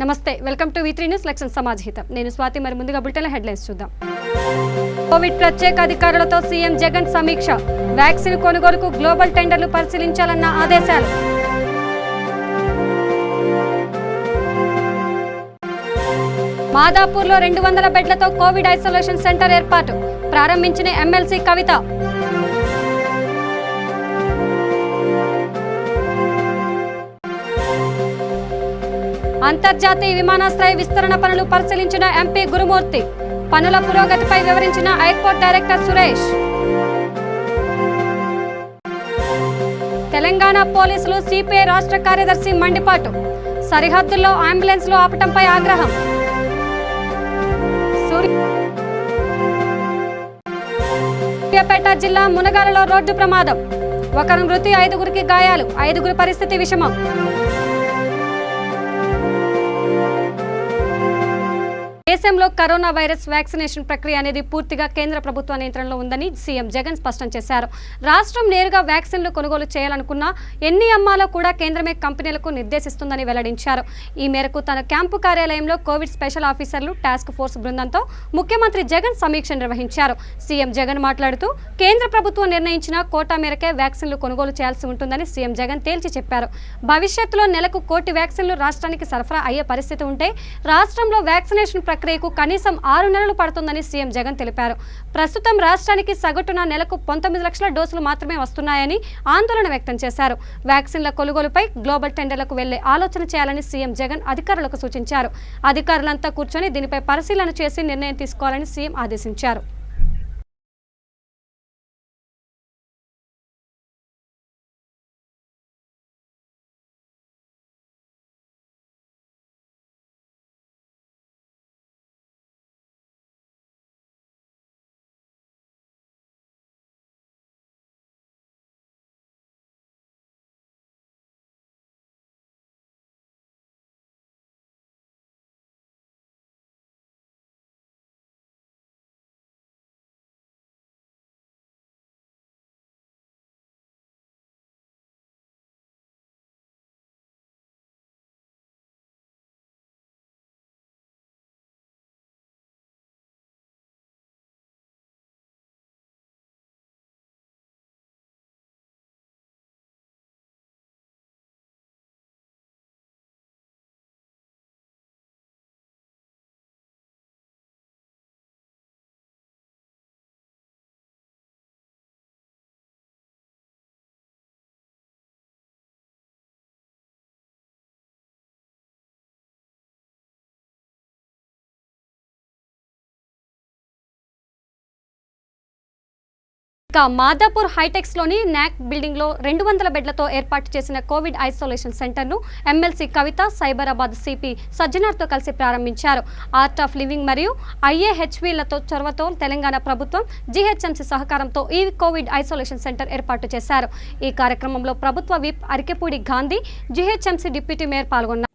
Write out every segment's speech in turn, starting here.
నమస్తే welcome to V3 news లక్ష్యం సమాజ్ హితం నేను స్వాతి మరి ముందుగా బులెటిన్ హెడ్లైన్స్ చూద్దాం కోవిడ్ ప్రత్యేక అధికారులతో సీఎం జగన్ సమీక్ష వ్యాక్సిన్ కొనుగోలుకు గ్లోబల్ టెండర్లు పరిశీలించాలన్న ఆదేశాలు మాదాపూర్లో 200 బెడ్లతో కోవిడ్ ఐసోలేషన్ సెంటర్ ఏర్పాటు ప్రారంభించిన ఎమ్మెల్సీ కవిత అంతర్జాతీయ విమానాశ్రయ విస్తరణ పనులు పరిశీలించిన ఎంపీ గురుమూర్తి పనుల పురోగతిపై వివరించిన ఎయిర్పోర్ట్ డైరెక్టర్ సురేష్ తెలంగాణ పోలీసులు సిపిఐ రాష్ట్ర కార్యదర్శి మండిపాటు సరిహద్దుల్లో అంబులెన్స్లు ఆపటంపై ఆగ్రహం సూర్యాపేట జిల్లా మునగాలలో రోడ్డు ప్రమాదం ఒకరు మృతి 5గురికి గాయాలు 5గురి పరిస్థితి విషమం దేశంలో కరోనా వైరస్ వ్యాక్సినేషన్ ప్రక్రియ అనేది పూర్తిగా కేంద్ర ప్రభుత్వ నియంత్రణలో ఉందని సీఎం జగన్ స్పష్టం చేశారు. రాష్ట్రం నేరుగా వ్యాక్సిన్లు కొనుగోలు చేయాలనుకున్నా ఎన్ని అమ్మాలో కూడా కేంద్రమే కంపెనీలకు నిర్దేశిస్తుందని వెల్లడించారు. ఈ మేరకు తన క్యాంపు కార్యాలయంలో కోవిడ్ స్పెషల్ ఆఫీసర్లు టాస్క్ ఫోర్స్ బృందంతో ముఖ్యమంత్రి జగన్ సమీక్ష నిర్వహించారు. సీఎం జగన్ మాట్లాడుతూ కేంద్ర ప్రభుత్వం నిర్ణయించిన కోటా మేరకే వ్యాక్సిన్లు కొనుగోలు చేయాల్సి ఉంటుందని సీఎం జగన్ తేల్చి చెప్పారు. భవిష్యత్తులో నెలకు 1 కోటి వ్యాక్సిన్లు రాష్ట్రానికి సరఫరా అయ్యే పరిస్థితి ఉంటే రాష్ట్రంలో వ్యాక్సినేషన్ ప్రక్రియకు కనీసం 6 నెలలు పడుతుందని సీఎం జగన్ తెలిపారు. ప్రస్తుతం రాష్ట్రానికి సగటున నెలకు 19 లక్షల డోసులు మాత్రమే వస్తున్నాయని ఆందోళన వ్యక్తం చేశారు. వ్యాక్సిన్ల కొనుగోలుపై గ్లోబల్ టెండర్లకు వెళ్లే ఆలోచన చేయాలని సీఎం జగన్ అధికారులకు సూచించారు. అధికారులంతా కూర్చొని దీనిపై పరిశీలన చేసి నిర్ణయం తీసుకోవాలని సీఎం ఆదేశించారు. మాదాపూర్ హైటెక్స్లోని నాక్ బిల్డింగ్లో 200 బెడ్లతో ఏర్పాటు చేసిన కోవిడ్ ఐసోలేషన్ సెంటర్ను ఎమ్మెల్సీ కవిత సైబరాబాద్ సిపి సజ్జనార్తో కలిసి ప్రారంభించారు. ఆర్ట్ ఆఫ్ లివింగ్ మరియు IAHVలతో చొరవతో తెలంగాణ ప్రభుత్వం GHMC సహకారంతో ఈ కోవిడ్ ఐసోలేషన్ సెంటర్ ఏర్పాటు చేశారు. ఈ కార్యక్రమంలో ప్రభుత్వ whip Arikepudi Gandhi, GHMC deputy mayor పాల్గొన్నారు.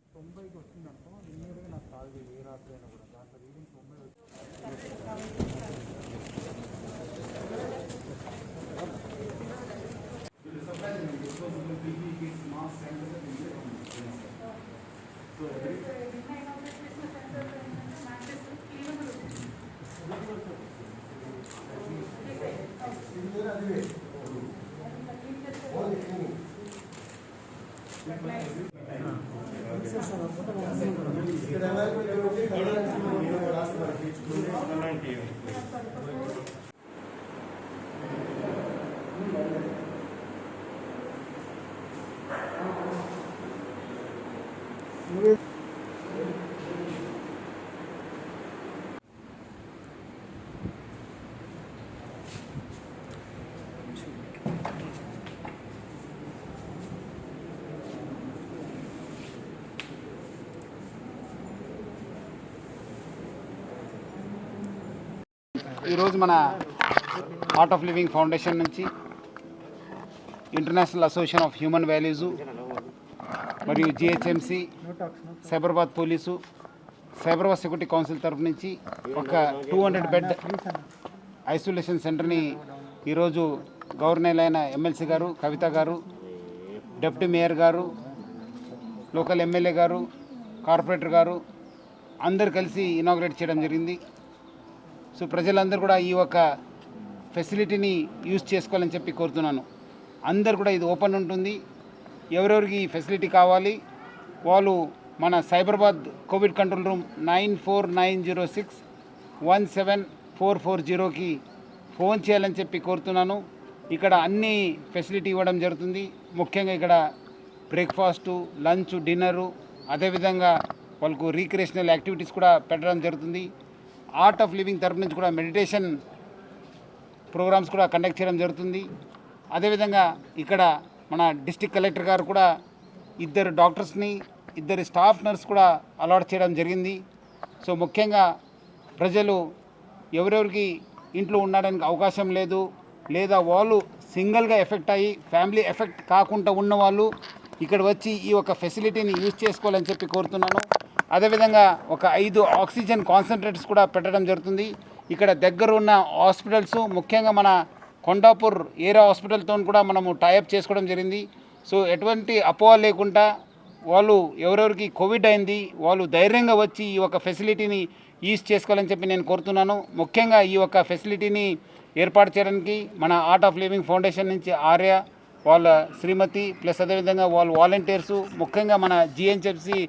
ఈరోజు మన ఆర్ట్ ఆఫ్ లివింగ్ ఫౌండేషన్ నుంచి international association of human values మరియు GHMC, Cyberabad police, Cyberabad security council తరఫు నుంచి ఒక 200 బెడ్ ఐసోలేషన్ సెంటర్ని ఈరోజు గవర్నర్ అయిన ఎమ్మెల్సీ గారు, కవిత గారు, డిప్యూటీ మేయర్ గారు, లోకల్ ఎమ్మెల్యే గారు, కార్పొరేటర్ గారు అందరు కలిసి ఇనాగ్రేట్ చేయడం జరిగింది. సో ప్రజలందరూ కూడా ఈ ఒక ఫెసిలిటీని యూజ్ చేసుకోవాలని చెప్పి కోరుతున్నాను. అందరు కూడా ఇది ఓపెన్ ఉంటుంది. ఎవరెవరికి ఈ ఫెసిలిటీ కావాలి వాళ్ళు మన సైబరాబాద్ కోవిడ్ కంట్రోల్ రూమ్ 9490617440కి ఫోన్ చేయాలని చెప్పి కోరుతున్నాను. ఇక్కడ అన్ని ఫెసిలిటీ ఇవ్వడం జరుగుతుంది. ముఖ్యంగా ఇక్కడ బ్రేక్ఫాస్టు, లంచ్, డిన్నరు, అదేవిధంగా వాళ్ళకు రీక్రియేషనల్ యాక్టివిటీస్ కూడా పెట్టడం జరుగుతుంది. ఆర్ట్ ఆఫ్ లివింగ్ తరపు నుంచి కూడా మెడిటేషన్ ప్రోగ్రామ్స్ కూడా కండక్ట్ చేయడం జరుగుతుంది. అదేవిధంగా ఇక్కడ మన డిస్ట్రిక్ట్ కలెక్టర్ గారు కూడా 2 డాక్టర్స్ని 2 స్టాఫ్ నర్స్ కూడా అలాట్ చేయడం జరిగింది. సో ముఖ్యంగా ప్రజలు ఎవరెవరికి ఇంట్లో ఉండడానికి అవకాశం లేదు లేదా వాళ్ళు సింగిల్గా ఎఫెక్ట్ అయ్యి ఫ్యామిలీ ఎఫెక్ట్ కాకుండా ఉన్న వాళ్ళు ఇక్కడ వచ్చి ఈ ఒక ఫెసిలిటీని యూజ్ చేసుకోవాలని చెప్పి కోరుతున్నాను. అదేవిధంగా ఒక 5 ఆక్సిజన్ కాన్సన్ట్రేటర్స్ కూడా పెట్టడం జరుగుతుంది. ఇక్కడ దగ్గర ఉన్న హాస్పిటల్స్ ముఖ్యంగా మన కొండాపూర్ ఏరియా హాస్పిటల్తో కూడా మనము టైఅప్ చేసుకోవడం జరిగింది. సో ఎటువంటి అపోహ లేకుండా వాళ్ళు ఎవరెవరికి కోవిడ్ అయింది వాళ్ళు ధైర్యంగా వచ్చి ఈ ఒక ఫెసిలిటీని యూజ్ చేసుకోవాలని చెప్పి నేను కోరుతున్నాను. ముఖ్యంగా ఈ ఒక ఫెసిలిటీని ఏర్పాటు చేయడానికి మన ఆర్ట్ ఆఫ్ లివింగ్ ఫౌండేషన్ నుంచి ఆర్య వాళ్ళ శ్రీమతి ప్లస్ అదేవిధంగా వాళ్ళ వాలంటీర్సు, ముఖ్యంగా మన జిహెచ్ఎంసి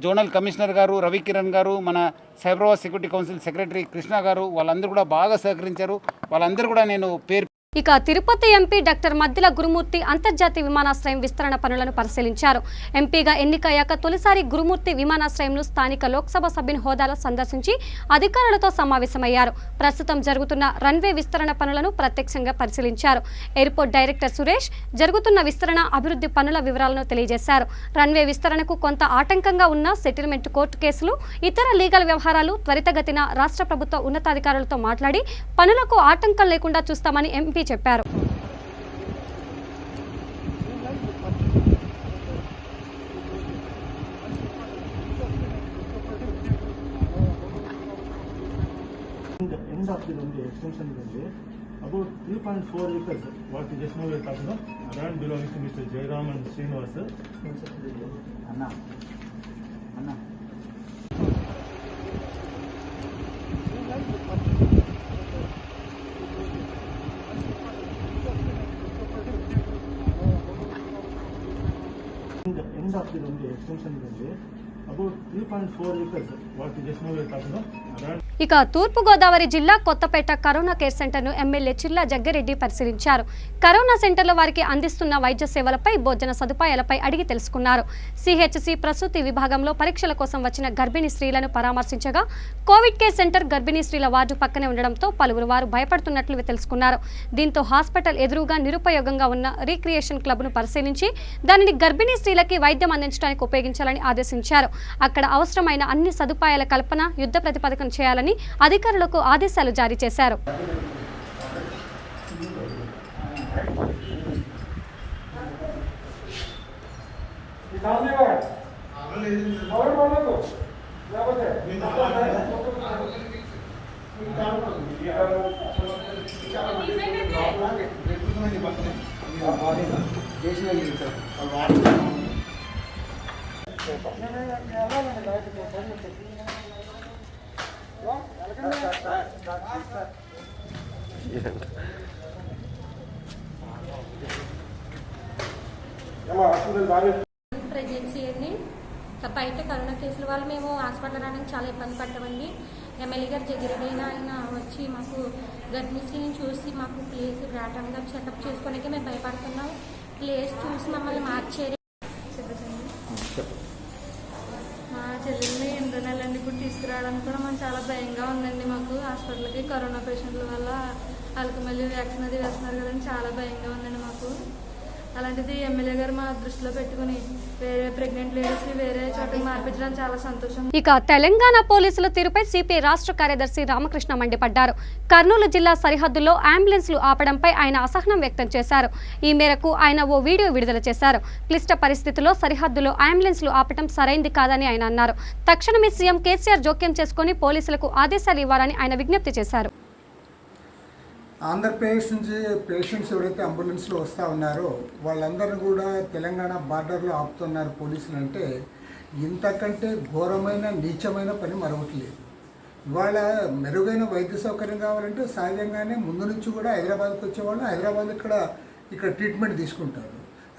జోనల్ కమిషనర్ గారు రవికిరణ్ గారు, మన Cyberabad security council secretary Krishna గారు వాళ్ళందరూ కూడా బాగా సహకరించారు. వాళ్ళందరూ కూడా నేను పేరు. ఇక తిరుపతి ఎంపీ డాక్టర్ మద్దిల గురుమూర్తి అంతర్జాతీయ విమానాశ్రయం విస్తరణ పనులను పరిశీలించారు. ఎంపీగా ఎన్నికయ్యాక తొలిసారి గురుమూర్తి విమానాశ్రయంను స్థానిక లోక్సభ సభ్యుని హోదాలో సందర్శించి అధికారులతో సమావేశమయ్యారు. ప్రస్తుతం జరుగుతున్న రన్వే విస్తరణ పనులను ప్రత్యక్షంగా పరిశీలించారు. ఎయిర్పోర్ట్ డైరెక్టర్ సురేష్ జరుగుతున్న విస్తరణ అభివృద్ధి పనుల వివరాలను తెలియజేశారు. రన్వే విస్తరణకు కొంత ఆటంకంగా ఉన్న సెటిల్మెంట్ కోర్టు కేసులు, ఇతర లీగల్ వ్యవహారాలు త్వరితగతిన రాష్ట్ర ప్రభుత్వ ఉన్నతాధికారులతో మాట్లాడి పనులకు ఆటంకం లేకుండా చూస్తామని ఎంపీ చెప్పారు. End of the extension about 3.4 acres. What we just now we are talking about land belongs to Mr. Jairam and Srinivas. Anna. End of the extension about 3.4 acres. What we just now we are talking about. ఇక తూర్పుగోదావరి జిల్లా Kothapeta corona care సెంటర్ను MLA Chilla Jaggareddy పరిశీలించారు. Corona సెంటర్లో వారికి అందిస్తున్న వైద్య సేవలపై, భోజన సదుపాయాలపై అడిగి తెలుసుకున్నారు. సిహెచ్సి ప్రసూతి విభాగంలో పరీక్షల కోసం వచ్చిన గర్భిణీ స్త్రీలను పరామర్శించగా కోవిడ్ కేర్ సెంటర్ గర్భిణీ స్త్రీల వార్డు పక్కనే ఉండడంతో పలువురు వారు భయపడుతున్నట్లు తెలుసుకున్నారు. దీంతో హాస్పిటల్ ఎదురుగా నిరుపయోగంగా ఉన్న రీక్రియేషన్ క్లబ్ను పరిశీలించి దానిని గర్భిణీ స్త్రీలకి వైద్యం అందించడానికి ఉపయోగించాలని ఆదేశించారు. అక్కడ అవసరమైన అన్ని సదుపాయాల కల్పన, యుద్ధ ప్రతిపాదన చేయాలని అధికారులకు ఆదేశాలు జారీ చేశారు. ప్రెగ్నెన్సీ అని బయట కరోనా కేసుల వల్ల మేము హాస్పిటల్ రావడానికి చాలా ఇబ్బంది పడ్డామండి. ఎమ్మెల్యే గారు జగ్గిరెడ్డి ఆయన వచ్చి మాకు గర్భిణీని చూసి మాకు ప్లేస్ రావడానికి చెకప్ చేసుకోవడానికి మేము భయపడుతున్నాం. ప్లేస్ చూసి మమ్మల్ని మార్చారు. మా చెల్లెల్ని 8 నెలలండి ఇప్పుడు తీసుకురావడానికి కూడా మాకు చాలా భయంగా ఉందండి. మాకు హాస్పిటల్కి కరోనా పేషెంట్ల వల్ల వాళ్ళకి మళ్ళీ వ్యాక్సిన్ అది వేస్తున్నారు కదండి, చాలా భయంగా ఉందండి మాకు. అలాంటిది ఎమ్మెల్యే గారు మా దృష్టిలో పెట్టుకుని వేరే ప్రెగ్నెంట్ లేడీస్ వేరే చోటకి మార్పించడం చాలా సంతోషం. ఇక తెలంగాణ పోలీసుల తీరుపై సిపిఐ రాష్ట్ర కార్యదర్శి రామకృష్ణ మండిపడ్డారు. కర్నూలు జిల్లా సరిహద్దుల్లో అంబులెన్స్లు ఆపడంపై ఆయన అసహనం వ్యక్తం చేశారు. ఈ మేరకు ఆయన ఓ వీడియో విడుదల చేశారు. క్లిష్ట పరిస్థితుల్లో సరిహద్దులో అంబులెన్స్లు ఆపటం సరైంది కాదని ఆయన అన్నారు. తక్షణమే సీఎం కేసీఆర్ జోక్యం చేసుకుని పోలీసులకు ఆదేశాలు ఇవ్వాలని ఆయన విజ్ఞప్తి చేశారు. ఆంధ్రప్రదేశ్ నుంచి పేషెంట్స్ ఎవరైతే అంబులెన్స్లో వస్తూ ఉన్నారో వాళ్ళందరినీ కూడా తెలంగాణ బార్డర్లో ఆపుతున్నారు పోలీసులు. అంటే ఇంతకంటే ఘోరమైన నీచమైన పని మరొకటి లేదు. ఇవాళ మెరుగైన వైద్య సౌకర్యం కావాలంటే సహజంగానే ముందు నుంచి కూడా హైదరాబాద్కి వచ్చేవాళ్ళు హైదరాబాద్ ఇక్కడ ట్రీట్మెంట్ తీసుకుంటారు.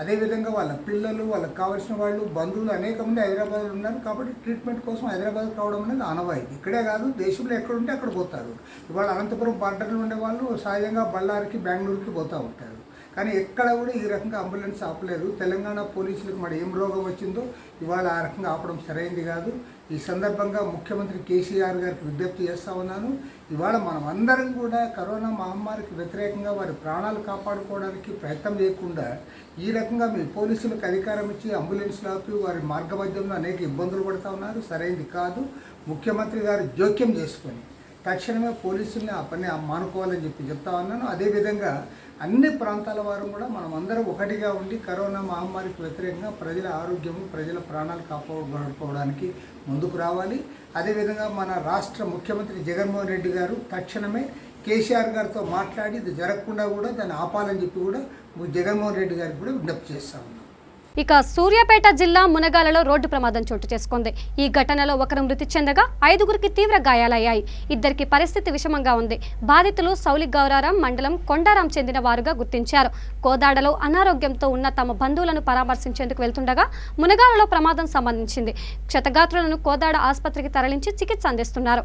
అదేవిధంగా వాళ్ళ పిల్లలు, వాళ్ళకి కావాల్సిన వాళ్ళు, బంధువులు అనేక మంది హైదరాబాద్లో ఉన్నారు. కాబట్టి ట్రీట్మెంట్ కోసం హైదరాబాద్ రావడం అనేది ఆనవాయితీ. ఇక్కడే కాదు, దేశంలో ఎక్కడుంటే అక్కడ పోతారు. ఇవాళ అనంతపురం బార్డర్లో ఉండే వాళ్ళు సహజంగా బళ్ళారికి, బెంగళూరుకి పోతూ ఉంటారు. కానీ ఎక్కడ కూడా ఈ రకంగా అంబులెన్స్ ఆపలేరు. తెలంగాణ పోలీసులకు మరి ఏం రోగం వచ్చిందో ఇవాళ ఆ రకంగా ఆపడం సరైంది కాదు. ఈ సందర్భంగా ముఖ్యమంత్రి కేసీఆర్ గారికి విజ్ఞప్తి చేస్తూ ఉన్నాను. ఇవాళ మనం అందరం కూడా కరోనా మహమ్మారికి వ్యతిరేకంగా వారి ప్రాణాలు కాపాడుకోవడానికి ప్రయత్నం చేయకుండా ఈ రకంగా మీ పోలీసులకు అధికారం ఇచ్చి అంబులెన్స్లు ఆపి వారి మార్గమధ్యంలో అనేక ఇబ్బందులు పడుతూ ఉన్నారు. సరైంది కాదు. ముఖ్యమంత్రి గారు జోక్యం చేసుకొని తక్షణమే పోలీసుల్ని ఆ పని మానుకోవాలని చెప్తా ఉన్నాను. అదేవిధంగా అన్ని ప్రాంతాల వారు కూడా మనం అందరం ఒకటిగా ఉండి కరోనా మహమ్మారికి వ్యతిరేకంగా ప్రజల ఆరోగ్యము, ప్రజల ప్రాణాలు కాపాడుకోవడానికి ముందుకు రావాలి. అదేవిధంగా మన రాష్ట్ర ముఖ్యమంత్రి జగన్మోహన్ రెడ్డి గారు తక్షణమే కేసీఆర్ గారితో మాట్లాడి ఇది జరగకుండా కూడా దాన్ని ఆపాలని చెప్పి కూడా జగన్మోహన్ రెడ్డి గారికి కూడా విజ్ఞప్తి చేస్తా ఉన్నాం. ఇక సూర్యాపేట జిల్లా మునగాలలో రోడ్డు ప్రమాదం చోటు చేసుకుంది. ఈ ఘటనలో ఒకరు మృతి చెందగా 5గురికి తీవ్ర గాయాలయ్యాయి. ఇద్దరికి పరిస్థితి విషమంగా ఉంది. బాధితులు సౌలి గౌరారం మండలం కొండారం చెందిన వారుగా గుర్తించారు. కోదాడలో అనారోగ్యంతో ఉన్న తమ బంధువులను పరామర్శించేందుకు వెళ్తుండగా మునగాలలో ప్రమాదం సంబంధించింది. క్షతగాత్రులను కోదాడ ఆసుపత్రికి తరలించి చికిత్స అందిస్తున్నారు.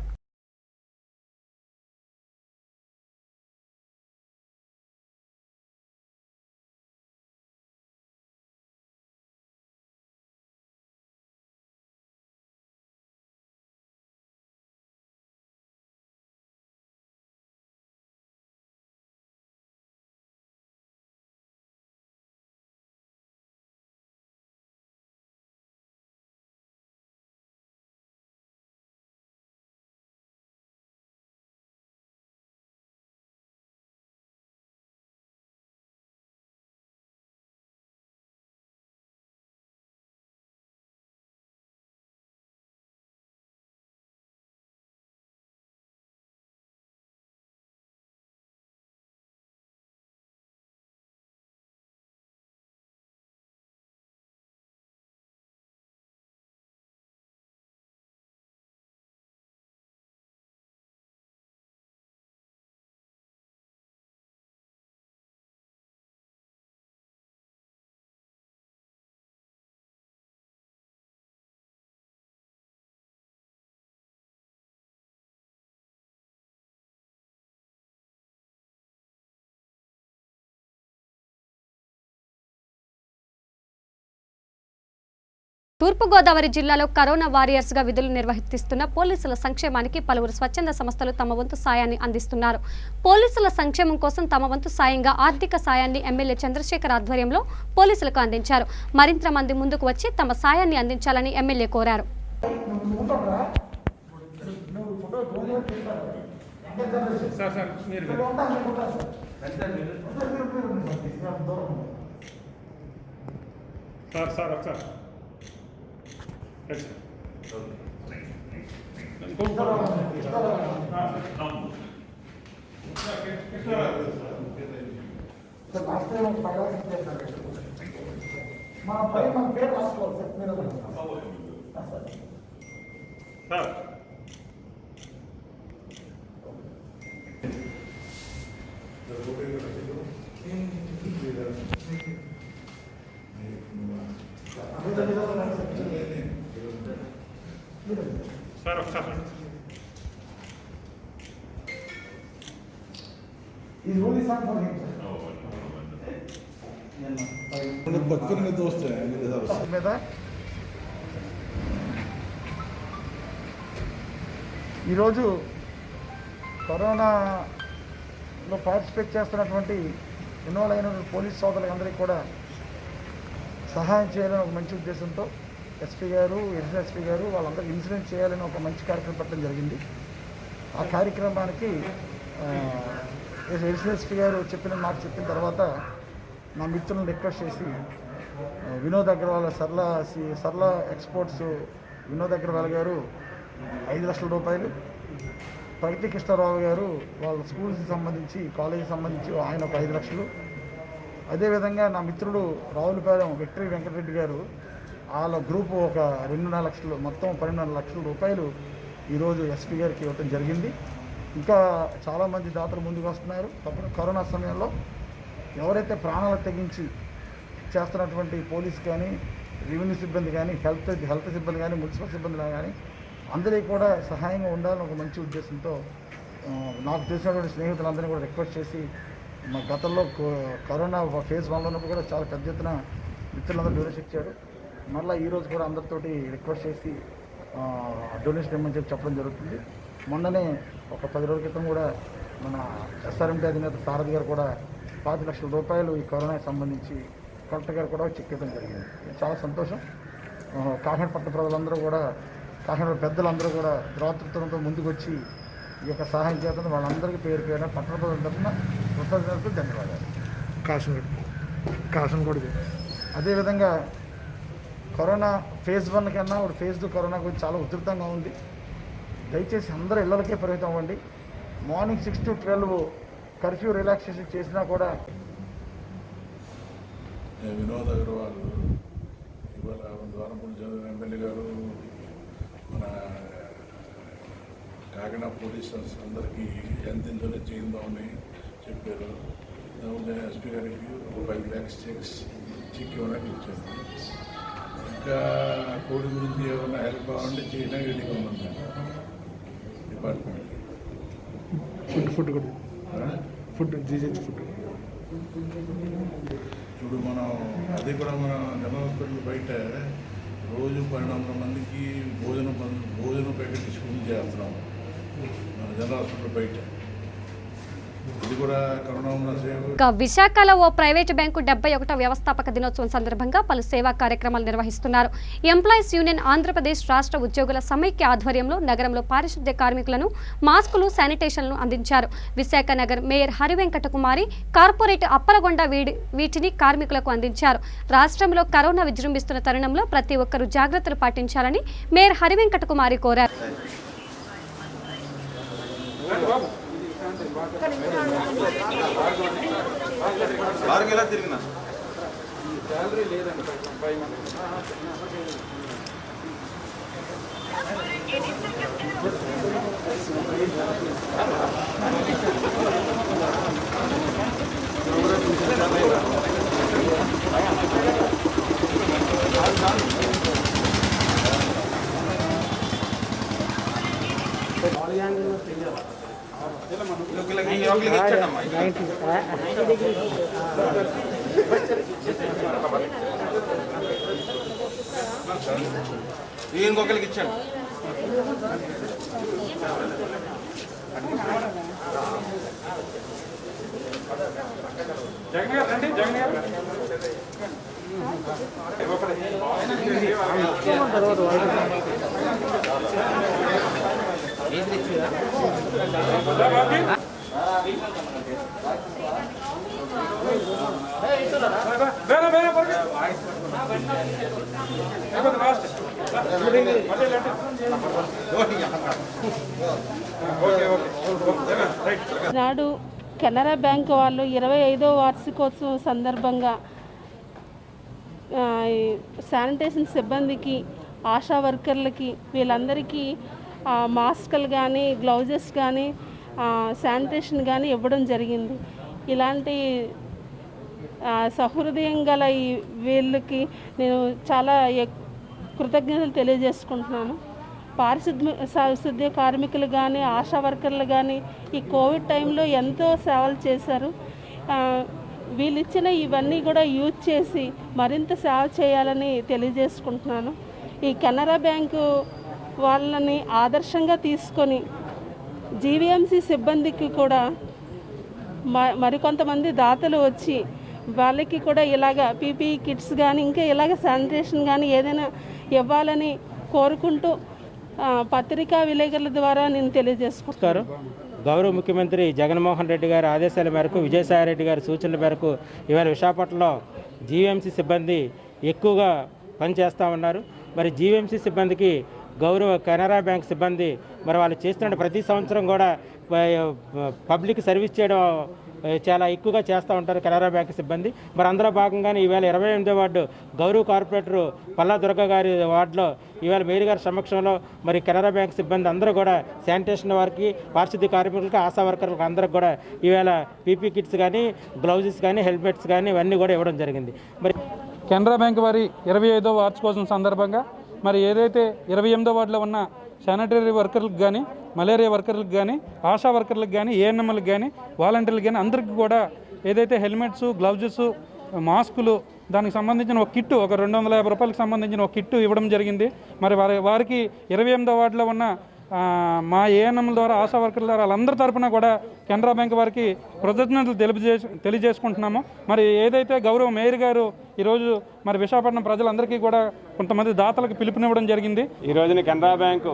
తూర్పుగోదావరి జిల్లాలో కరోనా వారియర్స్గా విధులు నిర్వహిస్తున్న పోలీసుల సంక్షేమానికి పలువురు స్వచ్ఛంద సంస్థలు తమ వంతు సాయాన్ని అందిస్తున్నారు. పోలీసుల సంక్షేమం కోసం తమ వంతు సాయంగా ఆర్థిక సాయాన్ని ఎమ్మెల్యే చంద్రశేఖర్ ఆధ్వర్యంలో పోలీసులకు అందించారు. మరింత మంది ముందుకు వచ్చి తమ సాయాన్ని అందించాలని ఎమ్మెల్యే కోరారు. ఈరోజు కరోనాలో పార్టిసిపేట్ చేస్తున్నటువంటి ఇన్వాల్వ్ అయిన పోలీస్ సోదరులందరికీ కూడా సహాయం చేయాలని ఒక మంచి ఉద్దేశంతో ఎస్పీ గారు, ఎస్పీ గారు వాళ్ళందరికీ ఇన్సూరెన్స్ చేయాలని ఒక మంచి కార్యక్రమం పెట్టడం జరిగింది. ఆ కార్యక్రమానికి ఎస్పీ గారు చెప్పిన తర్వాత నా మిత్రులను రిక్వెస్ట్ చేసి వినోద్ అగర్వాల్ సర్ల ఎక్స్పోర్ట్స్ వినోద్ అగర్వాల్ గారు 5 లక్షల రూపాయలు, ప్రగతి కృష్ణారావు గారు వాళ్ళ స్కూల్కి సంబంధించి, కాలేజీకి సంబంధించి ఆయన ఒక 5 లక్షలు, అదేవిధంగా నా మిత్రుడు రావులపాలెం విక్టరీ వెంకటరెడ్డి గారు వాళ్ళ గ్రూపు ఒక 2.5 లక్షలు, మొత్తం 12.5 లక్షల రూపాయలు ఈరోజు ఎస్పీ గారికి ఇవ్వటం జరిగింది. ఇంకా చాలామంది దాతలు ముందుకు వస్తున్నారు. తప్పకుండా కరోనా సమయంలో ఎవరైతే ప్రాణాలు తెగించి చేస్తున్నటువంటి పోలీస్ కానీ, రెవెన్యూ సిబ్బంది కానీ, హెల్త్ సిబ్బంది కానీ, మున్సిపల్ సిబ్బంది కానీ అందరికీ కూడా సహాయంగా ఉండాలని ఒక మంచి ఉద్దేశంతో నాకు తెలిసినటువంటి స్నేహితులందరినీ కూడా రిక్వెస్ట్ చేసి, మా గతంలో కరోనా ఫేజ్ 1లో ఉన్నప్పుడు కూడా చాలా పెద్ద ఎత్తున మిత్రులందరూ డొనేషన్ ఇచ్చారు. మళ్ళీ ఈరోజు కూడా అందరితోటి రిక్వెస్ట్ చేసి డొనేషన్ ఇవ్వమని చెప్పడం జరుగుతుంది. మొన్ననే ఒక 10 రోజుల క్రితం కూడా మన ఎస్ఆర్ఎంటీ అధినేత సారథి గారు కూడా 5 లక్షల రూపాయలు ఈ కరోనాకి సంబంధించి కలెక్టర్ గారు కూడా చెక్ ఇవ్వడం జరిగింది. చాలా సంతోషం. కాకినాడ పట్టణ ప్రజలందరూ కూడా, కాకినాడ పెద్దలందరూ కూడా ద్రోతృత్వంతో ముందుకు వచ్చి ఈ యొక్క సహాయం చేస్తున్న వాళ్ళందరికీ పేరు పేరున పట్టణ ప్రజల తరఫున కృతజ్ఞతలు, ధన్యవాదాలు. కాషన్ కూడా అదేవిధంగా కరోనా ఫేజ్ 1 కన్నా ఇప్పుడు ఫేజ్ 2 కరోనా గురించి చాలా ఉధృతంగా ఉంది. దయచేసి అందరూ ఇళ్లకే పరిమితం అవ్వండి. మార్నింగ్ 6 to 12 కర్ఫ్యూ రిలాక్సేషన్ చేసినా కూడా వినోద్ అగర్వాల్ ఇవాళ ద్వారంపూడి చంద్ర ఎమ్మెల్యే గారు మన కాకినాడ పోలీసర్స్ అందరికీ ఎంత ఇంతలో చేయిందామని చెప్పారు. దాని ఎస్పీ గారికి ఒక 5 lakhs చెక్ ఇవ్వడానికి ఇచ్చారు. ఇంకా కోడి గురించి ఏమైనా హెల్ప్ కావాలంటే చేయడానికి రెడీగా ఉన్నాం డిపార్ట్మెంట్కి. ఫుడ్ కూడా జీజెచ్ ఫుడ్ ఇప్పుడు మనం అది కూడా మన జనరల్ హాస్పిటల్ బయట రోజు 1200 మందికి భోజనం ప్యాకెట్ డిస్ట్రిబ్యూట్ చేస్తున్నాం మన జనరల్ హాస్పిటల్ బయట. ఇది కూడా కరోనా ఉన్న సేవ. ఇక విశాఖలో ఓ ప్రైవేటు బ్యాంకు 71వ వ్యవస్థాపక దినోత్సవం సందర్భంగా పలు సేవా కార్యక్రమాలు నిర్వహిస్తున్నారు. ఎంప్లాయీస్ యూనియన్ ఆంధ్రప్రదేశ్ రాష్ట్ర ఉద్యోగుల సమైక్య ఆధ్వర్యంలో నగరంలో పారిశుద్ధ్య కార్మికులను మాస్కులు, శానిటేషన్లను అందించారు. విశాఖ నగర్ మేయర్ హరివెంకట కుమారి, కార్పొరేట్ అప్పలగొండ వీటిని కార్మికులకు అందించారు. రాష్ట్రంలో కరోనా విజృంభిస్తున్న తరుణంలో ప్రతి ఒక్కరూ జాగ్రత్తలు పాటించాలని మేయర్ హరివెంకట కుమారి కోరారు. ఇంకొకరికి ఇచ్చాను. జగన్ గారు రండి, జగన్ గారు నాడు కెనరా బ్యాంక్ వాళ్ళు 25వ వార్షికోత్సవం సందర్భంగా శానిటేషన్ సిబ్బందికి, ఆశా వర్కర్లకి వీళ్ళందరికీ మాస్కులు కానీ, గ్లౌజెస్ కానీ, శానిటేషన్ కానీ ఇవ్వడం జరిగింది. ఇలాంటి సహృదయం గల ఈ వీళ్ళకి నేను చాలా కృతజ్ఞతలు తెలియజేసుకుంటున్నాను. పారిశుద్ధ్య కార్మికులు కానీ, ఆశా వర్కర్లు కానీ ఈ కోవిడ్ టైంలో ఎంతో సేవలు చేశారు. వీళ్ళు ఇచ్చిన ఇవన్నీ కూడా యూజ్ చేసి మరింత సేవ చేయాలని తెలియజేసుకుంటున్నాను. ఈ కెనరా బ్యాంకు వాళ్ళని ఆదర్శంగా తీసుకొని జీవీఎంసీ సిబ్బందికి కూడా మరికొంతమంది దాతలు వచ్చి వాళ్ళకి కూడా ఇలాగ పీపీఈ కిట్స్ కానీ, ఇంకా ఇలాగ శానిటేషన్ కానీ ఏదైనా ఇవ్వాలని కోరుకుంటూ పత్రికా విలేకరుల ద్వారా నేను తెలియజేసుకుంటాను. గౌరవ ముఖ్యమంత్రి జగన్మోహన్ రెడ్డి గారి ఆదేశాల మేరకు, విజయసాయి రెడ్డి గారి సూచనల మేరకు ఇవాళ విశాఖపట్నంలో జీవీఎంసీ సిబ్బంది ఎక్కువగా పనిచేస్తూ ఉన్నారు. మరి జీవీఎంసీ సిబ్బందికి గౌరవ కెనరా బ్యాంక్ సిబ్బంది మరి వాళ్ళు చేస్తున్న ప్రతి సంవత్సరం కూడా పబ్లిక్ సర్వీస్ చేయడం చాలా ఎక్కువగా చేస్తూ ఉంటారు కెనరా బ్యాంక్ సిబ్బంది. మరి అందులో భాగంగానే ఈవేళ 28వ వార్డు గౌరవ కార్పొరేటర్ పల్లా దుర్గ గారి వార్డులో ఈవేళ మేయర్ గారి సమక్షంలో మరి కెనరా బ్యాంక్ సిబ్బంది అందరూ కూడా శానిటేషన్ వారికి, పారిశుద్ధ్య కార్మికులకి, ఆశా వర్కర్లకు అందరికి కూడా ఈవేళ పీపీ కిట్స్ కానీ, గ్లౌజెస్ కానీ, హెల్మెట్స్ కానీ ఇవన్నీ కూడా ఇవ్వడం జరిగింది. మరి కెనరా బ్యాంక్ వారి 25వ వార్షికోత్సవం సందర్భంగా మరి ఏదైతే 28వ వార్డులో ఉన్న శానిటరీ వర్కర్లకు కానీ, మలేరియా వర్కర్లకు కానీ, ఆశా వర్కర్లకు కానీ, ఏఎన్ఎంలకు కానీ, వాలంటీర్లకు కానీ అందరికీ కూడా ఏదైతే హెల్మెట్స్, గ్లౌజెస్, మాస్కులు దానికి సంబంధించిన ఒక కిట్టు, ఒక 250 రూపాయలకు సంబంధించిన ఒక కిట్టు ఇవ్వడం జరిగింది. మరి వారికి 28వ వార్డులో ఉన్న మా ఏఎన్ఎంల ద్వారా, ఆశా వర్కర్ల ద్వారా వాళ్ళందరి తరఫున కూడా కెనరా బ్యాంక్ వారికి కృతజ్ఞతలు తెలియజేసుకుంటున్నాము. మరి ఏదైతే గౌరవ మేయర్ గారు ఈరోజు మరి విశాఖపట్నం ప్రజలందరికీ కూడా కొంతమంది దాతలకు పిలుపునివ్వడం జరిగింది. ఈ రోజున కెనరా బ్యాంకు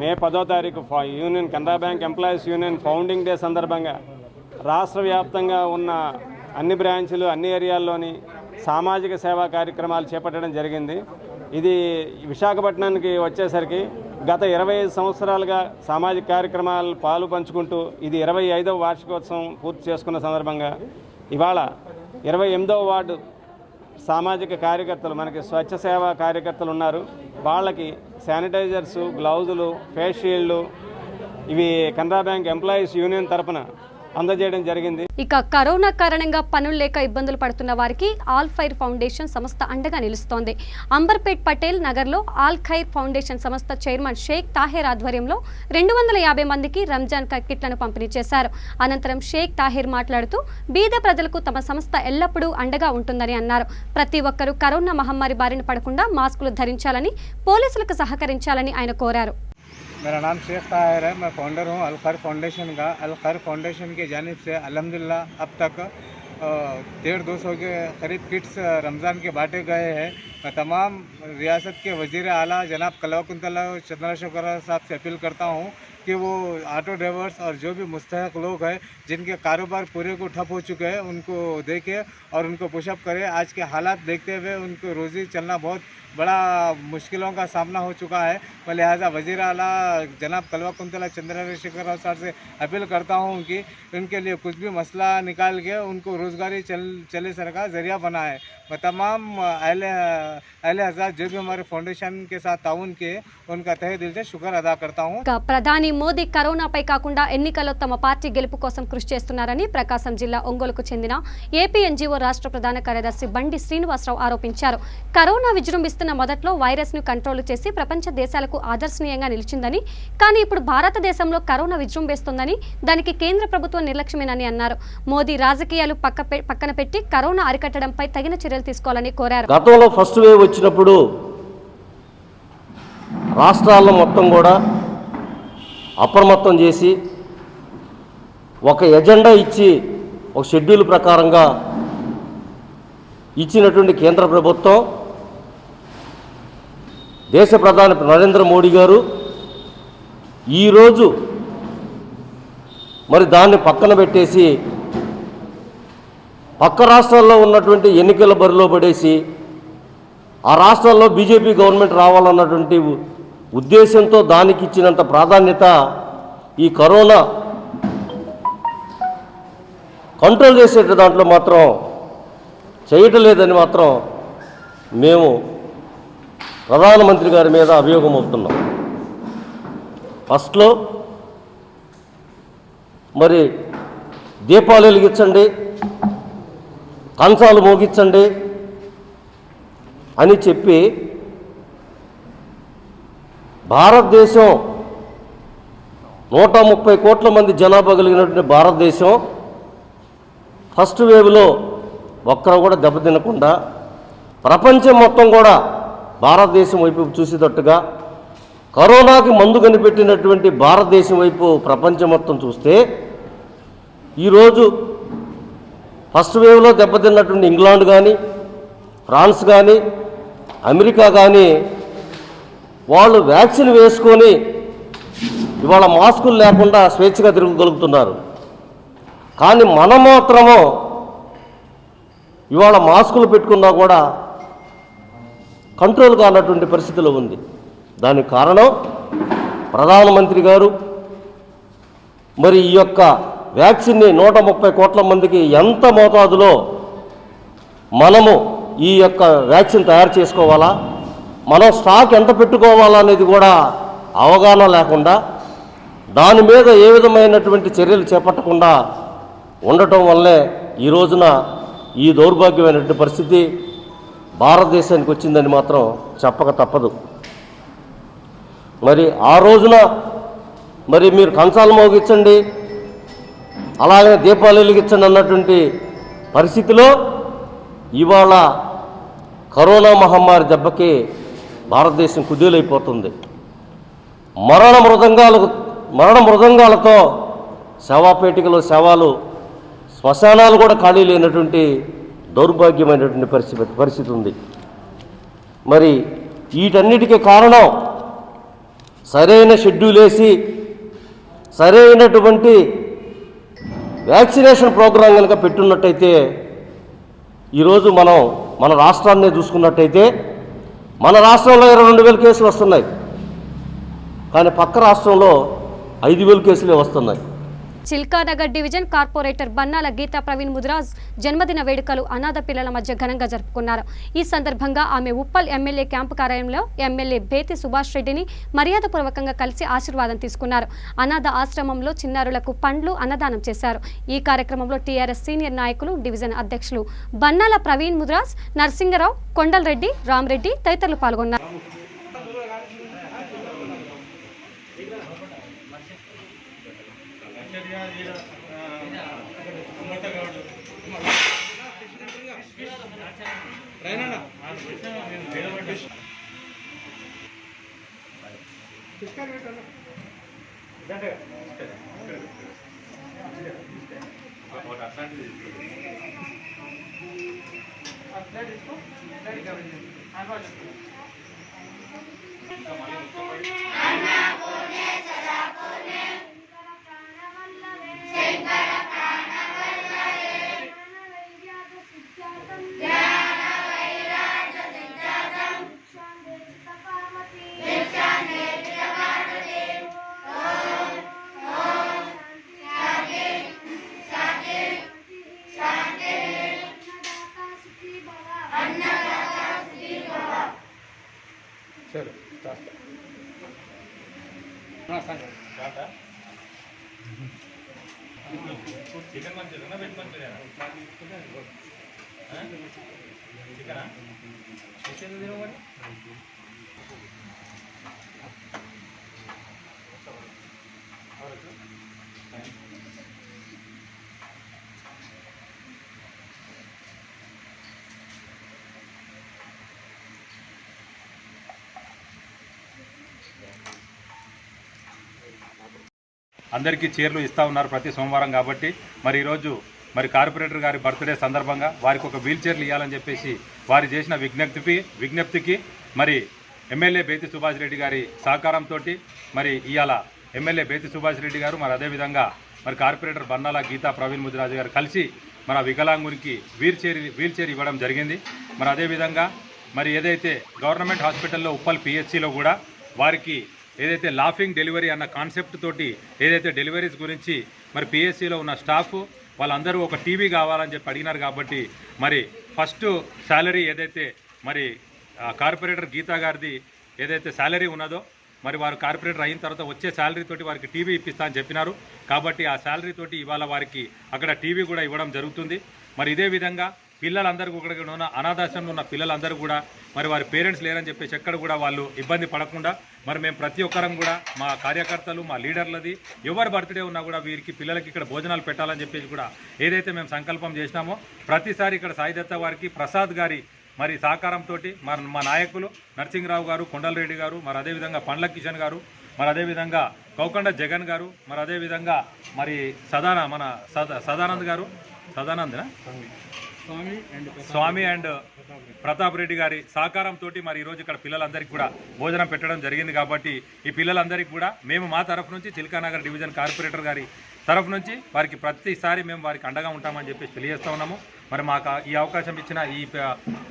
మే 10వ తారీఖు union Canara bank employees union founding day సందర్భంగా రాష్ట్ర వ్యాప్తంగా ఉన్న అన్ని బ్రాంచులు, అన్ని ఏరియాల్లోని సామాజిక సేవా కార్యక్రమాలు చేపట్టడం జరిగింది. ఇది విశాఖపట్నానికి వచ్చేసరికి గత 25 సంవత్సరాలుగా సామాజిక కార్యక్రమాలు పాలు పంచుకుంటూ ఇది 25వ వార్షికోత్సవం పూర్తి చేసుకున్న సందర్భంగా ఇవాళ 28వ వార్డు సామాజిక కార్యకర్తలు, మనకి స్వచ్ఛ సేవా కార్యకర్తలు ఉన్నారు. వాళ్ళకి శానిటైజర్సు, గ్లౌజులు, ఫేస్ షీల్డ్లు ఇవి కెనరా బ్యాంక్ ఎంప్లాయీస్ యూనియన్ తరఫున అందజేయడం జరిగింది. ఇక కరోనా కారణంగా పనులు లేక ఇబ్బందులు పడుతున్న వారికి ఆల్ ఖైర్ ఫౌండేషన్ సంస్థ అండగా నిలుస్తోంది. అంబర్పేట్ పటేల్ నగర్లో ఆల్ ఖైర్ ఫౌండేషన్ సంస్థ చైర్మన్ షేక్ తాహెర్ ఆధ్వర్యంలో 250 మందికి రంజాన్ కిట్లను పంపిణీ చేశారు. అనంతరం షేక్ తాహెర్ మాట్లాడుతూ బీద ప్రజలకు తమ సంస్థ ఎల్లప్పుడూ అండగా ఉంటుందని అన్నారు. ప్రతి ఒక్కరూ కరోనా మహమ్మారి బారిన పడకుండా మాస్కులు ధరించాలని, పోలీసులకు సహకరించాలని ఆయన కోరారు. मेरा नाम शेख ताहिर है, मैं फाउंडर हूँ अल खैर फाउंडेशन का। अल खैर फाउंडेशन की जानिब से अल्हम्दुलिल्लाह अब तक 150-200 के करीब किट्स रमज़ान के बांटे गए हैं। मैं तमाम रियासत के वज़ीर आला जनाब कलवकुंतला चंद्रशेखर साहब से अपील करता हूँ कि वो ऑटो ड्राइवर्स और जो भी मुस्तहक लोग हैं जिनके कारोबार पूरे को ठप हो चुके हैं उनको देखे और उनको पुशअप करें। आज के हालात देखते हुए उनको रोज़ी चलना बहुत बड़ा मुश्किलों का सामना हो चुका है। मैं लिहाजा वज़ीर आला जनाब कलवकुंतला चंद्रशेखर साहब से अपील करता हूँ कि उनके लिए कुछ भी मसला निकाल के उनको रोज़गारी चले सर का ज़रिया बनाए। मैं तमाम अहले हज़ार जो भी हमारे फाउंडेशन के साथ ताउन किए उनका तहे दिल से शुक्र अदा करता हूँ. ప్రధాని మోదీ కరోనాపై కాకుండా ఎన్నికల్లో తమ పార్టీ గెలుపు కోసం కృషి చేస్తున్నారని ప్రకాశం జిల్లా ఒంగోలుకు చెందిన ఏపీ ఎన్జీఓ రాష్ట్ర ప్రధాన కార్యదర్శి బండి శ్రీనివాసరావు ఆరోపించారు. కరోనా విజృంభిస్తున్న మొదట్లో వైరస్ ను కంట్రోల్ చేసి ప్రపంచ దేశాలకు ఆదర్శనీయంగా నిలిచిందని, కానీ ఇప్పుడు భారతదేశంలో కరోనా విజృంభిస్తోందని, దానికి కేంద్ర ప్రభుత్వం నిర్లక్ష్యమేనని అన్నారు. మోదీ రాజకీయాలు పక్కన పెట్టి కరోనా అరికట్టడంపై తగిన చర్యలు తీసుకోవాలని కోరారు. గతంలో ఫస్ట్ వేవ్ వచ్చినప్పుడు రాష్ట్రాల్లో మొత్తం కూడా అప్రమత్తం చేసి ఒక ఎజెండా ఇచ్చి ఒక షెడ్యూల్ ప్రకారంగా ఇచ్చినటువంటి కేంద్ర ప్రభుత్వం, దేశ ప్రధాని నరేంద్ర మోడీ గారు ఈరోజు మరి దాన్ని పక్కన పెట్టేసి పక్క రాష్ట్రాల్లో ఉన్నటువంటి ఎన్నికల బరిలో పడేసి ఆ రాష్ట్రాల్లో బీజేపీ గవర్నమెంట్ రావాలన్నటువంటి ఉద్దేశంతో దానికి ఇచ్చినంత ప్రాధాన్యత ఈ కరోనా కంట్రోల్ చేసే దాంట్లో మాత్రం చేయటం లేదని మాత్రం మేము ప్రధానమంత్రి గారి మీద అభియోగం అవుతున్నాం. ఫస్ట్లో మరి దీపాలు వెలిగించండి, కంచాలు మోగించండి అని చెప్పి భారతదేశం 130 కోట్ల మంది జనాభా కలిగినటువంటి భారతదేశం ఫస్ట్ వేవ్లో ఒక్కరు కూడా దెబ్బతినకుండా ప్రపంచం మొత్తం కూడా భారతదేశం వైపు చూసేటట్టుగా కరోనాకి మందు కనిపెట్టినటువంటి భారతదేశం వైపు ప్రపంచం మొత్తం చూస్తే ఈరోజు ఫస్ట్ వేవ్లో దెబ్బతిన్నటువంటి ఇంగ్లాండ్ కానీ, ఫ్రాన్స్ కానీ, అమెరికా కానీ వాళ్ళు వ్యాక్సిన్ వేసుకొని ఇవాళ మాస్కులు లేకుండా స్వేచ్ఛగా తిరగగలుగుతున్నారు. కానీ మనం మాత్రము ఇవాళ మాస్కులు పెట్టుకున్నా కూడా కంట్రోల్ కానటువంటి పరిస్థితిలో ఉంది. దానికి కారణం ప్రధానమంత్రి గారు మరి ఈ యొక్క వ్యాక్సిన్ని 130 కోట్ల మందికి ఎంత మోతాదులో మనము ఈ యొక్క వ్యాక్సిన్ తయారు చేసుకోవాలా, మనం స్టాక్ ఎంత పెట్టుకోవాలా అనేది కూడా అవగాహన లేకుండా దాని మీద ఏ విధమైనటువంటి చర్యలు చేపట్టకుండా ఉండటం వల్లే ఈ రోజున ఈ దౌర్భాగ్యమైనటువంటి పరిస్థితి భారతదేశానికి వచ్చిందని మాత్రం చెప్పక తప్పదు. మరి ఆ రోజున మరి మీరు కంచాలు మోగించండి, అలాగే దీపాలు వెలిగించండి అన్నటువంటి పరిస్థితిలో ఇవాళ కరోనా మహమ్మారి దెబ్బకి భారతదేశం కుదేలైపోతుంది. మరణ మృదంగాలతో శవాపేటికలో శవాలు, శ్మశానాలు కూడా ఖాళీ లేనటువంటి దౌర్భాగ్యమైనటువంటి పరిస్థితి ఉంది. మరి వీటన్నిటికీ కారణం సరైన షెడ్యూల్ వేసి సరైనటువంటి వ్యాక్సినేషన్ ప్రోగ్రాం కనుక పెట్టున్నట్టయితే ఈరోజు మన రాష్ట్రాన్ని చూసుకున్నట్టయితే మన రాష్ట్రంలో 22,000 కేసులు వస్తున్నాయి, కానీ పక్క రాష్ట్రంలో 5,000 కేసులే వస్తున్నాయి. చిల్కానగర్ డివిజన్ కార్పొరేటర్ బన్నాల గీతా ప్రవీణ్ ముదిరాజ్ జన్మదిన వేడుకలు అనాథ పిల్లల మధ్య ఘనంగా జరుపుకున్నారు. ఈ సందర్భంగా ఆమె ఉప్పల్ ఎమ్మెల్యే క్యాంపు కార్యాలయంలో ఎమ్మెల్యే బేతి సుభాష్ రెడ్డిని మర్యాదపూర్వకంగా కలిసి ఆశీర్వాదం తీసుకున్నారు. అనాథ ఆశ్రమంలో చిన్నారులకు పండ్లు అన్నదానం చేశారు. ఈ కార్యక్రమంలో టీఆర్ఎస్ సీనియర్ నాయకులు, డివిజన్ అధ్యక్షులు బన్నాల ప్రవీణ్ ముదిరాజ్, నరసింగరావు, కొండలరెడ్డి, రామరెడ్డి తదితరులు పాల్గొన్నారు. చికెన్ మంచూరియా వెజ్ మంచూరియా చికెనా చికెన్ తినమని అందరికీ చీరలు ఇస్తూ ఉన్నారు ప్రతి సోమవారం కాబట్టి మరి ఈరోజు మరి కార్పొరేటర్ గారి బర్త్డే సందర్భంగా వారికి ఒక వీల్ చైర్లు ఇవ్వాలని చెప్పేసి వారు చేసిన విజ్ఞప్తికి మరి ఎమ్మెల్యే బేతి సుభాష్ రెడ్డి గారి సహకారంతో మరి ఇవాళ ఎమ్మెల్యే బేతి సుభాష్ రెడ్డి గారు మరి అదేవిధంగా మరి కార్పొరేటర్ బన్నాల గీతా ప్రవీణ్ ముదిరాజు గారు కలిసి మన వికలాంగునికి వీల్ చైర్ ఇవ్వడం జరిగింది. మరి అదేవిధంగా మరి ఏదైతే గవర్నమెంట్ హాస్పిటల్లో ఉప్పల్ పిహెచ్సిలో కూడా వారికి ఏదైతే లాఫింగ్ డెలివరీ అన్న కాన్సెప్ట్ తోటి ఏదైతే డెలివరీస్ గురించి మరి పిఎస్సిలో ఉన్న స్టాఫ్ వాళ్ళందరూ ఒక టీవీ కావాలని చెప్పి అడిగినారు. కాబట్టి మరి ఫస్ట్ శాలరీ ఏదైతే మరి కార్పొరేటర్ గీతా గారిది ఏదైతే శాలరీ ఉన్నదో మరి వారు కార్పొరేటర్ అయిన తర్వాత వచ్చే శాలరీ తోటి వారికి టీవీ ఇప్పిస్తా అని చెప్పినారు. కాబట్టి ఆ శాలరీ తోటి ఇవాళ వారికి అక్కడ టీవీ కూడా ఇవ్వడం జరుగుతుంది. మరి ఇదే విధంగా పిల్లలందరూ కూడా ఉన్న అనాథాశ్రమంలో ఉన్న పిల్లలందరూ కూడా మరి వారి పేరెంట్స్ లేరని చెప్పేసి ఎక్కడ కూడా వాళ్ళు ఇబ్బంది పడకుండా మరి మేము ప్రతి ఒక్కరం కూడా మా కార్యకర్తలు, మా లీడర్లది ఎవరు బర్త్డే ఉన్నా కూడా వీరికి పిల్లలకి ఇక్కడ భోజనాలు పెట్టాలని చెప్పేసి కూడా ఏదైతే మేము సంకల్పం చేసినామో ప్రతిసారి ఇక్కడ సాయిదత్త వారికి ప్రసాద్ గారి మరి సహకారంతో మా నాయకులు నరసింగరావు గారు, కొండలరెడ్డి గారు, మరి అదేవిధంగా పండ్ల కిషన్ గారు, మరి అదేవిధంగా కౌకండ జగన్ గారు, మరి అదేవిధంగా మరి సదానంద్ గారు, సదానంద్ స్వామి అండ్ ప్రతాప్ రెడ్డి గారి సహకారంతో మరి ఈరోజు ఇక్కడ పిల్లలందరికీ కూడా భోజనం పెట్టడం జరిగింది. కాబట్టి ఈ పిల్లలందరికీ కూడా మేము మా తరఫు నుంచి చిల్కానగర్ డివిజన్ కార్పొరేటర్ గారి తరఫు నుంచి వారికి ప్రతిసారి మేము వారికి అండగా ఉంటామని చెప్పేసి తెలియజేస్తూ ఉన్నాము. మరి మాకు ఈ అవకాశం ఇచ్చిన ఈ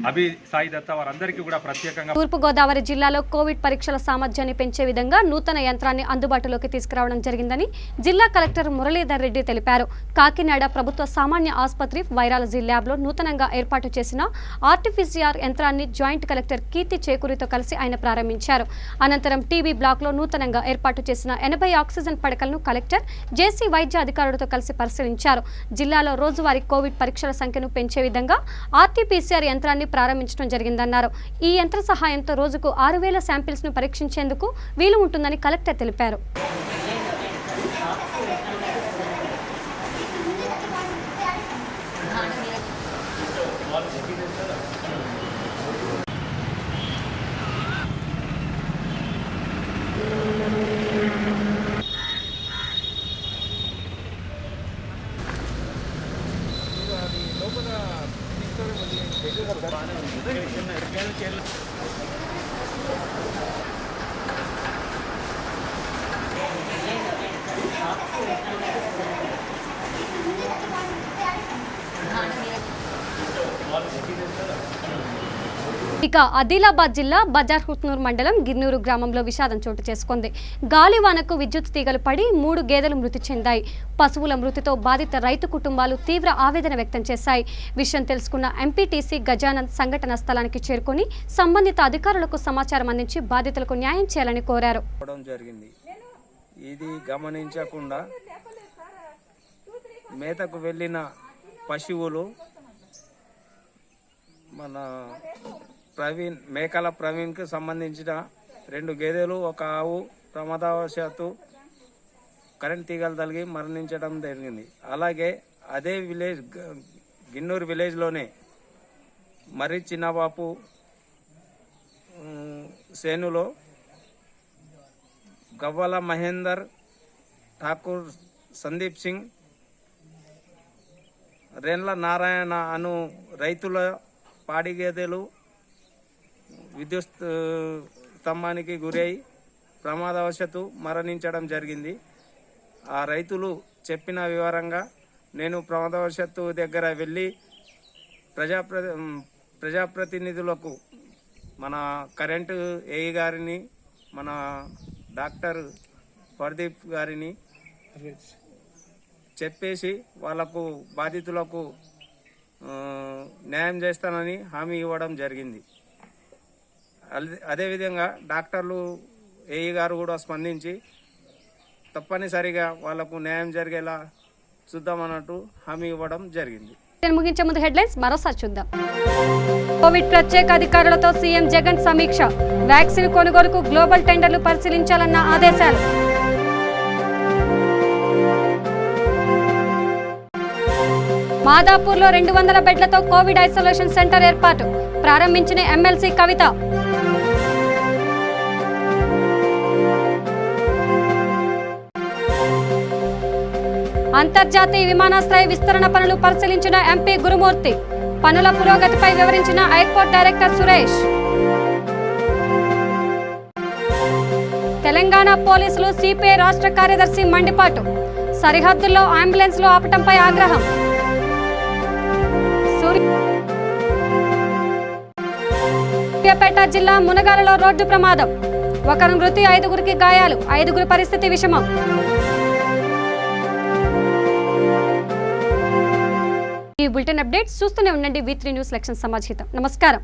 అభి సాయి దత్త వారందరికీ కూడా ప్రత్యేకంగా. తూర్పుగోదావరి జిల్లాలో కోవిడ్ పరీక్షల సామర్థ్యాన్ని పెంచే విధంగా నూతన యంత్రాన్ని అందుబాటులోకి తీసుకురావడం జరిగిందని జిల్లా కలెక్టర్ మురళీధర్ రెడ్డి తెలిపారు. కాకినాడ ప్రభుత్వ సామాన్య ఆసుపత్రి వైరాలజీ ల్యాబ్లో నూతనంగా ఏర్పాటు చేసిన ఆర్టీపీసీఆర్ యంత్రాన్ని జాయింట్ కలెక్టర్ కీర్తి చేకూరితో కలిసి ఆయన ప్రారంభించారు. అనంతరం టీబీ బ్లాక్లో నూతనంగా ఏర్పాటు చేసిన 80 ఆక్సిజన్ పడకలను కలెక్టర్ జేసీ వైద్య అధికారులతో కలిసి పరిశీలించారు. జిల్లాలో రోజువారీ కోవిడ్ పరీక్షల సంఖ్యను పెంచే విధంగా ఆర్టీపీసీఆర్ యంత్రాన్ని ప్రారంభించడం జరిగిందన్నారు. ఈ యంత్ర సహాయంతో రోజుకు 6000 శాంపిల్స్ ను పరీక్షించేందుకు వీలు ఉంటుందని కలెక్టర్ తెలిపారు. ఇక ఆదిలాబాద్ జిల్లా బజార్ హుస్నూర్ మండలం గిర్నూరు గ్రామంలో విషాదం చోటు చేసుకుంది. గాలివానకు విద్యుత్ తీగలు పడి 3 గేదెలు మృతి చెందాయి. పశువుల మృతితో బాధిత రైతు కుటుంబాలు తీవ్ర ఆవేదన వ్యక్తం చేశాయి. విషయం తెలుసుకున్న ఎంపీటీసీ గజానంద్ సంఘటన స్థలానికి చేరుకొని సంబంధిత అధికారులకు సమాచారం అందించి బాధితులకు న్యాయం చేయాలని కోరారు. ఇది గమనించకుండా మేతకు వెళ్ళిన పశువులు మన మేకల ప్రవీణ్కి సంబంధించిన 2 గేదెలు, 1 ఆవు ప్రమాదవశాత్తు కరెంట్ తీగలు తగిలి మరణించడం జరిగింది. అలాగే అదే విలేజ్ గిన్నూరు విలేజ్లోనే మరి చిన్నబాపు సేనులో గవ్వల మహేందర్ ఠాకూర్, సందీప్ సింగ్, రేన్ల నారాయణ అను రైతుల పాడి గేదెలు విద్యుత్ స్తంభానికి గురై ప్రమాదవశాత్తు మరణించడం జరిగింది. ఆ రైతులు చెప్పిన వివరంగా నేను ప్రమాదవశాత్తు దగ్గర వెళ్ళి ప్రజాప్రతినిధులకు మన కరెంటు ఏఈ గారిని, మన డాక్టర్ ప్రదీప్ గారిని చెప్పేసి వాళ్లకు బాధితులకు న్యాయం చేస్తానని హామీ ఇవ్వడం జరిగింది. అదేవిధంగా డాక్టర్లు ఏఈ గారు కూడా స్పందించి తప్పనిసరిగా వాళ్లకు న్యాయం జరిగేలా చూద్దామన్నట్టు హామీ ఇవ్వడం జరిగింది. ముగించే ముందు హెడ్లైన్స్ మరోసారి చూద్దాం. కోవిడ్ ప్రత్యేక అధికారులతో సీఎం జగన్ సమీక్ష. వ్యాక్సిన్ కొనుగోలుకు గ్లోబల్ టెండర్లు పరిశీలించాలన్న ఆదేశాలు. మాదాపూర్లో 200 బెడ్లతో కోవిడ్ ఐసోలేషన్ సెంటర్ ఏర్పాటు. ప్రారంభించిన ఎమ్మెల్సీ కవిత. అంతర్జాతీయ విమానాశ్రయ విస్తరణ పనులు పరిశీలించిన ఎంపీ గురుమూర్తి. పనుల పురోగతిపై వివరించిన ఎయిర్పోర్ట్ డైరెక్టర్ సురేష్. తెలంగాణ పోలీసులు సిపిఐ రాష్ట్ర కార్యదర్శి మండిపాటు. సరిహద్దుల్లో అంబులెన్స్లు ఆపటంపై ఆగ్రహం. సూర్యాపేట జిల్లా మునగాలలో రోడ్డు ప్రమాదం. 1 మృతి, 5గురికి గాయాలు. 5గురి పరిస్థితి విషమం. ఈ బులెటిన్ అప్డేట్స్ చూస్తూనే ఉండండి. V3 న్యూస్ లక్ష్యం సమాజ్ హితం. నమస్కారం.